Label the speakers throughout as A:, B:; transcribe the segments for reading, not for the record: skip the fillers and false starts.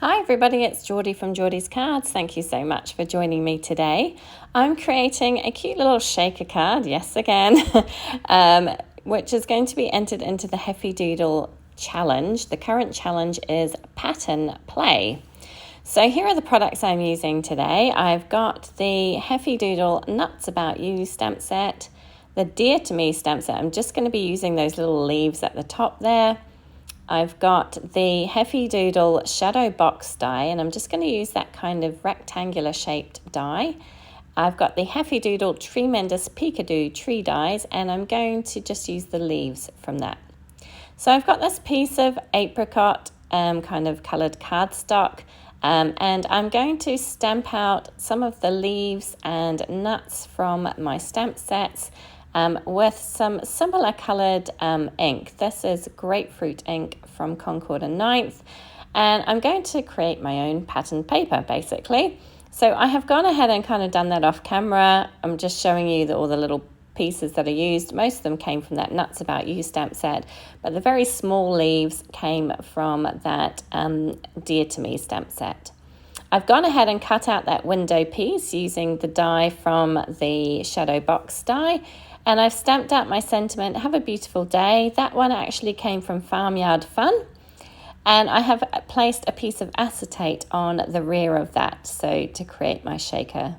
A: Hi everybody, it's Geordie from Geordie's Cards. Thank you so much for joining me today. I'm creating a cute little shaker card, yes again, which is going to be entered into the Heffy Doodle challenge. The current challenge is Pattern Play. So here are the products I'm using today. I've got the Heffy Doodle Nuts About You stamp set, the Dear to Me stamp set. I'm just going to be using those little leaves at the top there. I've got the Heffy Doodle Shadow Box die, and I'm just going to use that kind of rectangular shaped die. I've got the Heffy Doodle Tree-mendous Peekaboo tree dies, and I'm going to just use the leaves from that. So I've got this piece of apricot kind of coloured cardstock, and I'm going to stamp out some of the leaves and nuts from my stamp sets with some similar coloured ink. This is Grapefruit Ink from Concord and 9th, and I'm going to create my own pattern paper basically. So I have gone ahead and kind of done that off camera. I'm just showing you all the little pieces that are used. Most of them came from that Nuts About You stamp set, but the very small leaves came from that Dear to Me stamp set. I've gone ahead and cut out that window piece using the die from the Shadow Box die, and I've stamped out my sentiment, have a beautiful day. That one actually came from Farmyard Fun, and I have placed a piece of acetate on the rear of that, so to create my shaker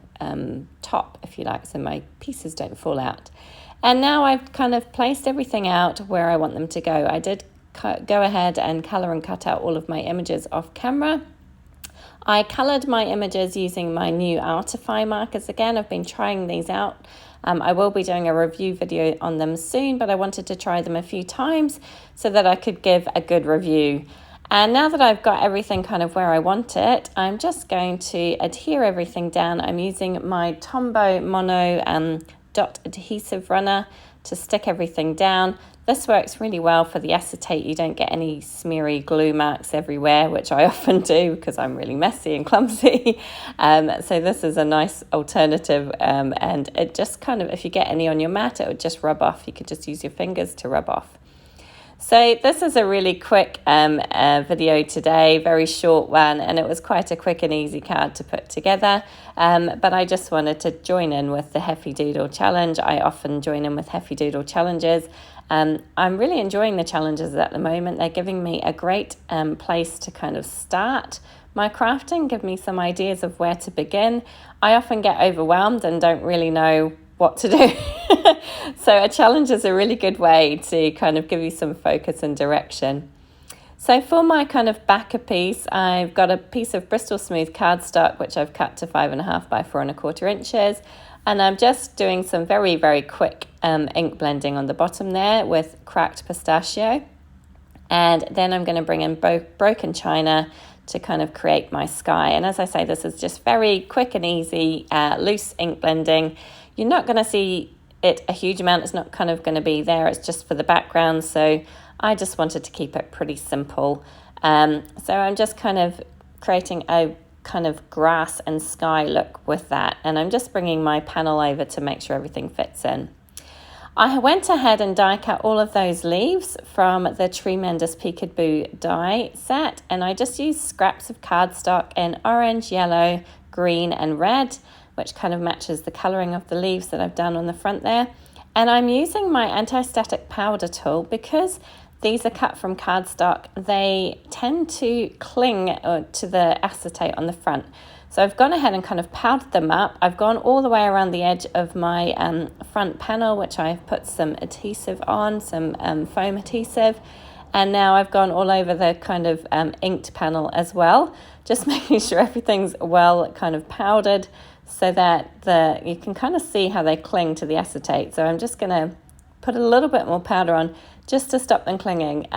A: top, if you like, so my pieces don't fall out. And now I've kind of placed everything out where I want them to go. I did go ahead and colour and cut out all of my images off camera. I coloured my images using my new Artify markers again. I've been trying these out. I will be doing a review video on them soon, but I wanted to try them a few times so that I could give a good review. And now that I've got everything kind of where I want it, I'm just going to adhere everything down. I'm using my Tombow Mono dot adhesive runner to stick everything down. This works really well for the acetate. You don't get any smeary glue marks everywhere, which I often do because I'm really messy and clumsy. So this is a nice alternative, and it just kind of, if you get any on your mat, it would just rub off. You could just use your fingers to rub off. So this is a really quick video today, very short one, and it was quite a quick and easy card to put together. But I just wanted to join in with the Heffy Doodle challenge. I often join in with Heffy Doodle challenges. I'm really enjoying the challenges at the moment. They're giving me a great place to kind of start my crafting, give me some ideas of where to begin. I often get overwhelmed and don't really know what to do. So a challenge is a really good way to kind of give you some focus and direction. So for my kind of backer piece, I've got a piece of Bristol smooth cardstock, which I've cut to 5.5 by 4.25 inches. And I'm just doing some very, very quick ink blending on the bottom there with cracked pistachio. And then I'm going to bring in broken china to kind of create my sky. And as I say, this is just very quick and easy, loose ink blending. You're not going to see it a huge amount. It's not kind of going to be there. It's just for the background. So I just wanted to keep it pretty simple. So I'm just kind of creating a kind of grass and sky look with that. And I'm just bringing my panel over to make sure everything fits in. I went ahead and die cut all of those leaves from the Tree-mendous Peekaboo die set. And I just used scraps of cardstock in orange, yellow, green and red, which kind of matches the colouring of the leaves that I've done on the front there. And I'm using my anti-static powder tool because these are cut from cardstock. They tend to cling to the acetate on the front. So I've gone ahead and kind of powdered them up. I've gone all the way around the edge of my front panel, which I've put some adhesive on, some foam adhesive. And now I've gone all over the kind of inked panel as well, just making sure everything's well kind of powdered so that you can kind of see how they cling to the acetate. So I'm just going to put a little bit more powder on just to stop them clinging.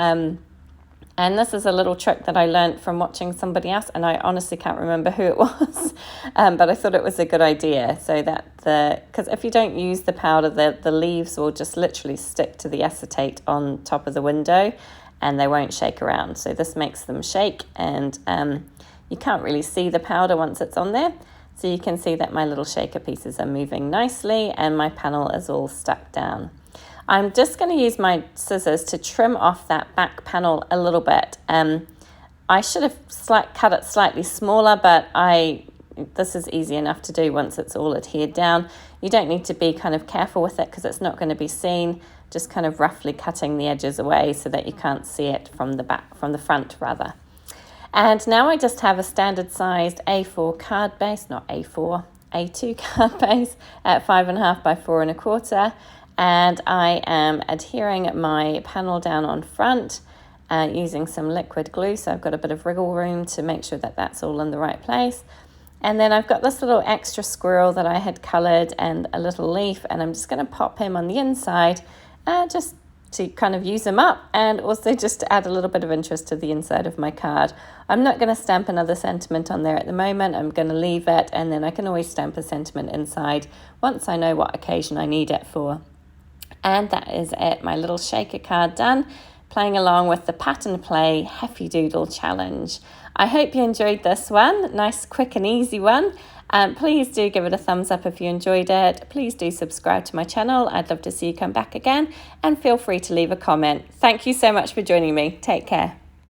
A: And this is a little trick that I learned from watching somebody else, and I honestly can't remember who it was, but I thought it was a good idea, so that because if you don't use the powder, the leaves will just literally stick to the acetate on top of the window, and they won't shake around. So this makes them shake, and you can't really see the powder once it's on there. So you can see that my little shaker pieces are moving nicely, and my panel is all stuck down. I'm just going to use my scissors to trim off that back panel a little bit. I should have cut it slightly smaller, but this is easy enough to do once it's all adhered down. You don't need to be kind of careful with it because it's not going to be seen. Just kind of roughly cutting the edges away so that you can't see it from the front rather. And now I just have a standard sized A4 card base, not A4, A2 card base at 5.5 by 4 1/4. And I am adhering my panel down on front using some liquid glue. So I've got a bit of wriggle room to make sure that that's all in the right place. And then I've got this little extra squirrel that I had coloured and a little leaf, and I'm just going to pop him on the inside just to kind of use him up, and also just to add a little bit of interest to the inside of my card. I'm not going to stamp another sentiment on there at the moment. I'm going to leave it, and then I can always stamp a sentiment inside once I know what occasion I need it for. And that is it, my little shaker card done, playing along with the Pattern Play Heffy Doodle Challenge. I hope you enjoyed this one. Nice, quick and easy one. Please do give it a thumbs up if you enjoyed it. Please do subscribe to my channel. I'd love to see you come back again, and feel free to leave a comment. Thank you so much for joining me. Take care.